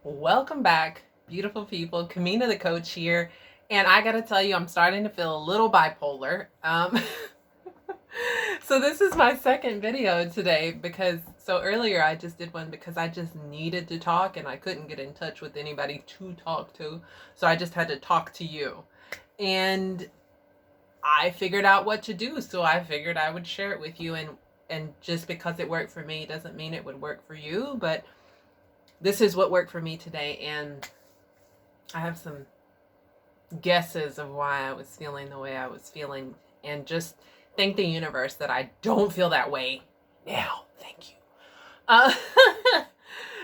Welcome back, beautiful people. Kamina the coach here. And I gotta tell you, I'm starting to feel a little bipolar. So this is my second video today because so earlier I just did one because I just needed to talk and I couldn't get in touch with anybody to talk to. So I just had to talk to you. And I figured out what to do. So I figured I would share it with you, and just because it worked for me doesn't mean it would work for you, but this is what worked for me today, and I have some guesses of why I was feeling the way I was feeling, and just thank the universe that I don't feel that way now. Thank you. Uh,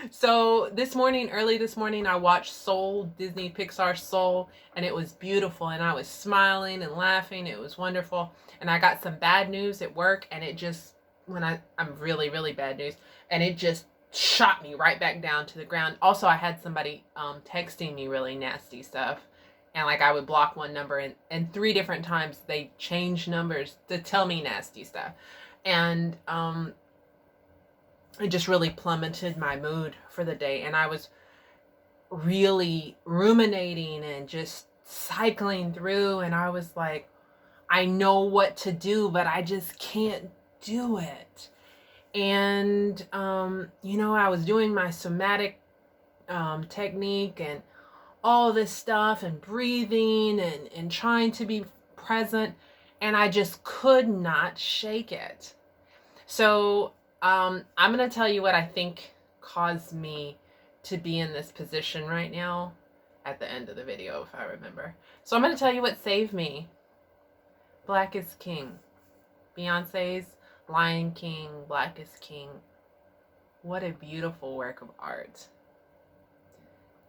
so early this morning, I watched Soul, Disney Pixar Soul, and it was beautiful, and I was smiling and laughing. It was wonderful. And I got some bad news at work, and it just, I'm really, really bad news, and it just shot me right back down to the ground. Also, I had somebody texting me really nasty stuff, and like I would block one number, and three different times they changed numbers to tell me nasty stuff. And it just really plummeted my mood for the day, and I was really ruminating and just cycling through, and I was like, I know what to do, but I just can't do it. And I was doing my somatic technique and all this stuff, and breathing and trying to be present, and I just could not shake it. So I'm going to tell you what I think caused me to be in this position right now at the end of the video, if I remember. So I'm going to tell you what saved me. Black is King. Beyonce's Lion King, Black is King. What a beautiful work of art.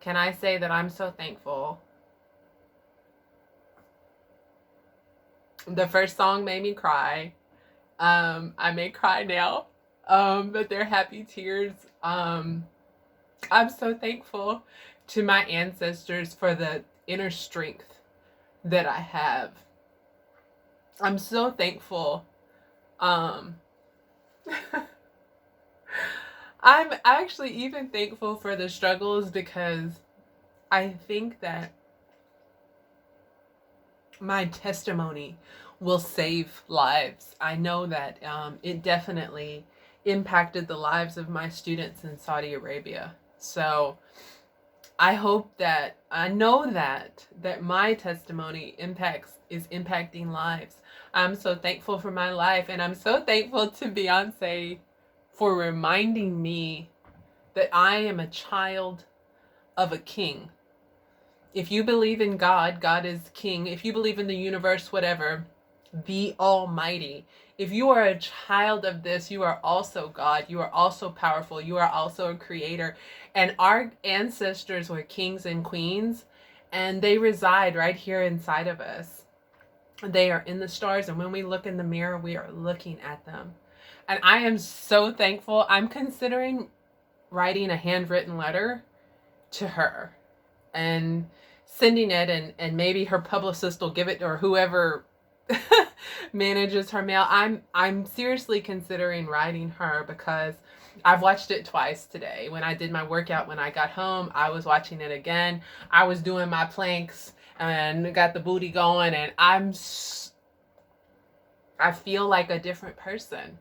Can I say that I'm so thankful? The first song made me cry. I may cry now, but they're happy tears. I'm so thankful to my ancestors for the inner strength that I have. I'm so thankful. I'm actually even thankful for the struggles, because I think that my testimony will save lives. I know that it definitely impacted the lives of my students in Saudi Arabia. So I know that my testimony is impacting lives. I'm so thankful for my life, and I'm so thankful to Beyonce for reminding me that I am a child of a king. If you believe in God, God is king. If you believe in the universe, whatever, the Almighty, if you are a child of this, you are also God. You are also powerful. You are also a creator. And our ancestors were kings and queens, and they reside right here inside of us. They are in the stars, and when we look in the mirror, we are looking at them. And I am so thankful. I'm considering writing a handwritten letter to her and sending it, and maybe her publicist will give it, or whoever manages her mail. I'm seriously considering writing her, because I've watched it twice today. When I did my workout, when I got home, I was watching it again. I was doing my planks and got the booty going, and I feel like a different person.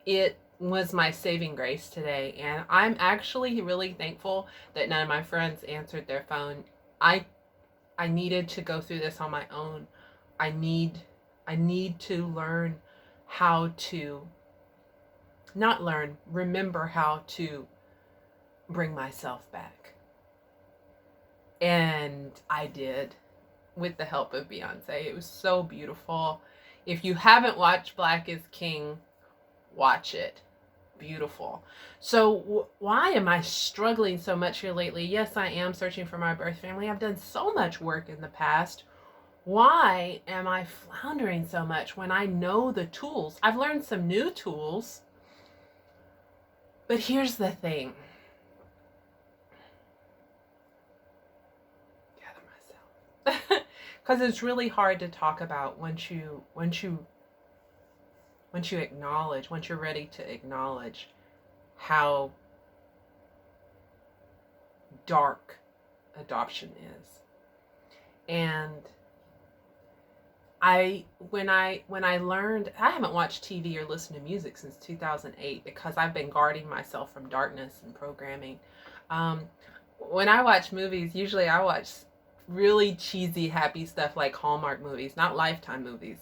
It was my saving grace today, and I'm actually really thankful that none of my friends answered their phone. I needed to go through this on my own. I need to learn how to remember how to bring myself back. And I did, with the help of Beyonce. It was so beautiful. If you haven't watched Black is King, watch it. Beautiful. So why am I struggling so much here lately? Yes, I am searching for my birth family. I've done so much work in the past. Why am I floundering so much when I know the tools? I've learned some new tools. But here's the thing. Gather myself. Because it's really hard to talk about once you're ready to acknowledge how dark adoption is. And when I learned, I haven't watched TV or listened to music since 2008 because I've been guarding myself from darkness and programming. When I watch movies, usually I watch really cheesy, happy stuff like Hallmark movies, not Lifetime movies.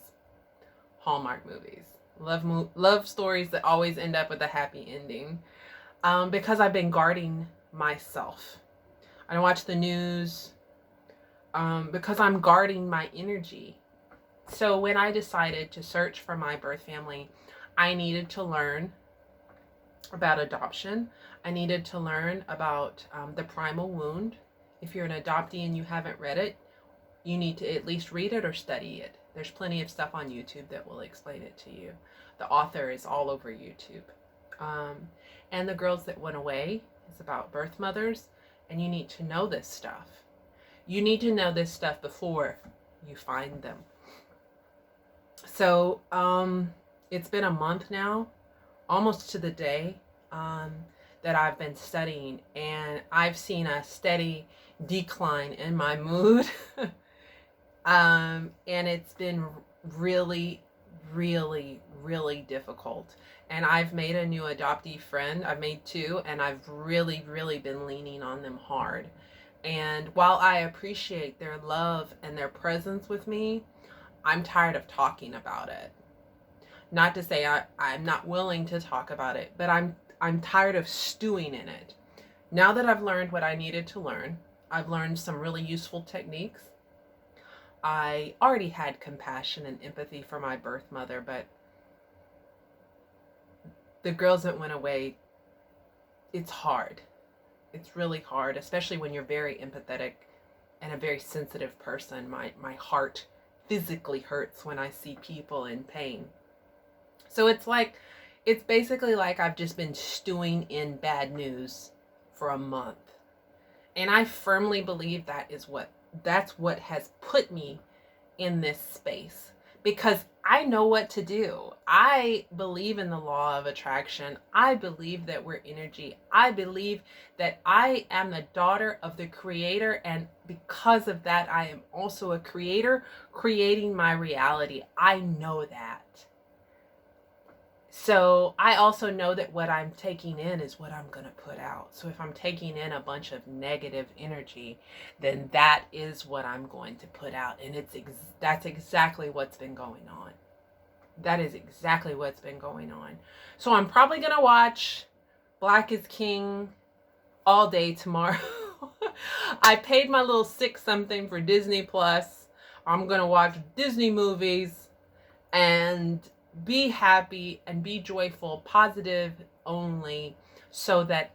Hallmark movies. Love stories that always end up with a happy ending. Because I've been guarding myself. I don't watch the news because I'm guarding my energy. So when I decided to search for my birth family, I needed to learn about adoption. I needed to learn about the primal wound. If you're an adoptee and you haven't read it, you need to at least read it or study it. There's plenty of stuff on YouTube that will explain it to you. The author is all over YouTube. And The Girls That Went Away is about birth mothers, and you need to know this stuff. You need to know this stuff before you find them. So it's been a month now, almost to the day, that I've been studying, and I've seen a steady decline in my mood. And it's been really, really, really difficult. And I've made a new adoptee friend. I've made two, and I've really, really been leaning on them hard. And while I appreciate their love and their presence with me, I'm tired of talking about it. Not to say I'm not willing to talk about it, but I'm tired of stewing in it. Now that I've learned what I needed to learn, I've learned some really useful techniques. I already had compassion and empathy for my birth mother, but The Girls That Went Away, it's hard. It's really hard, especially when you're very empathetic and a very sensitive person. My heart physically hurts when I see people in pain. So it's basically like I've just been stewing in bad news for a month. And I firmly believe that's what has put me in this space, because I know what to do. I believe in the law of attraction. I believe that we're energy. I believe that I am the daughter of the Creator, and because of that, I am also a creator, creating my reality. I know that. So I also know that what I'm taking in is what I'm going to put out. So if I'm taking in a bunch of negative energy, then that is what I'm going to put out. And that's exactly what's been going on. That is exactly what's been going on. So I'm probably going to watch Black is King all day tomorrow. I paid my little $6 something for Disney Plus. I'm going to watch Disney movies and be happy and be joyful, positive only, so that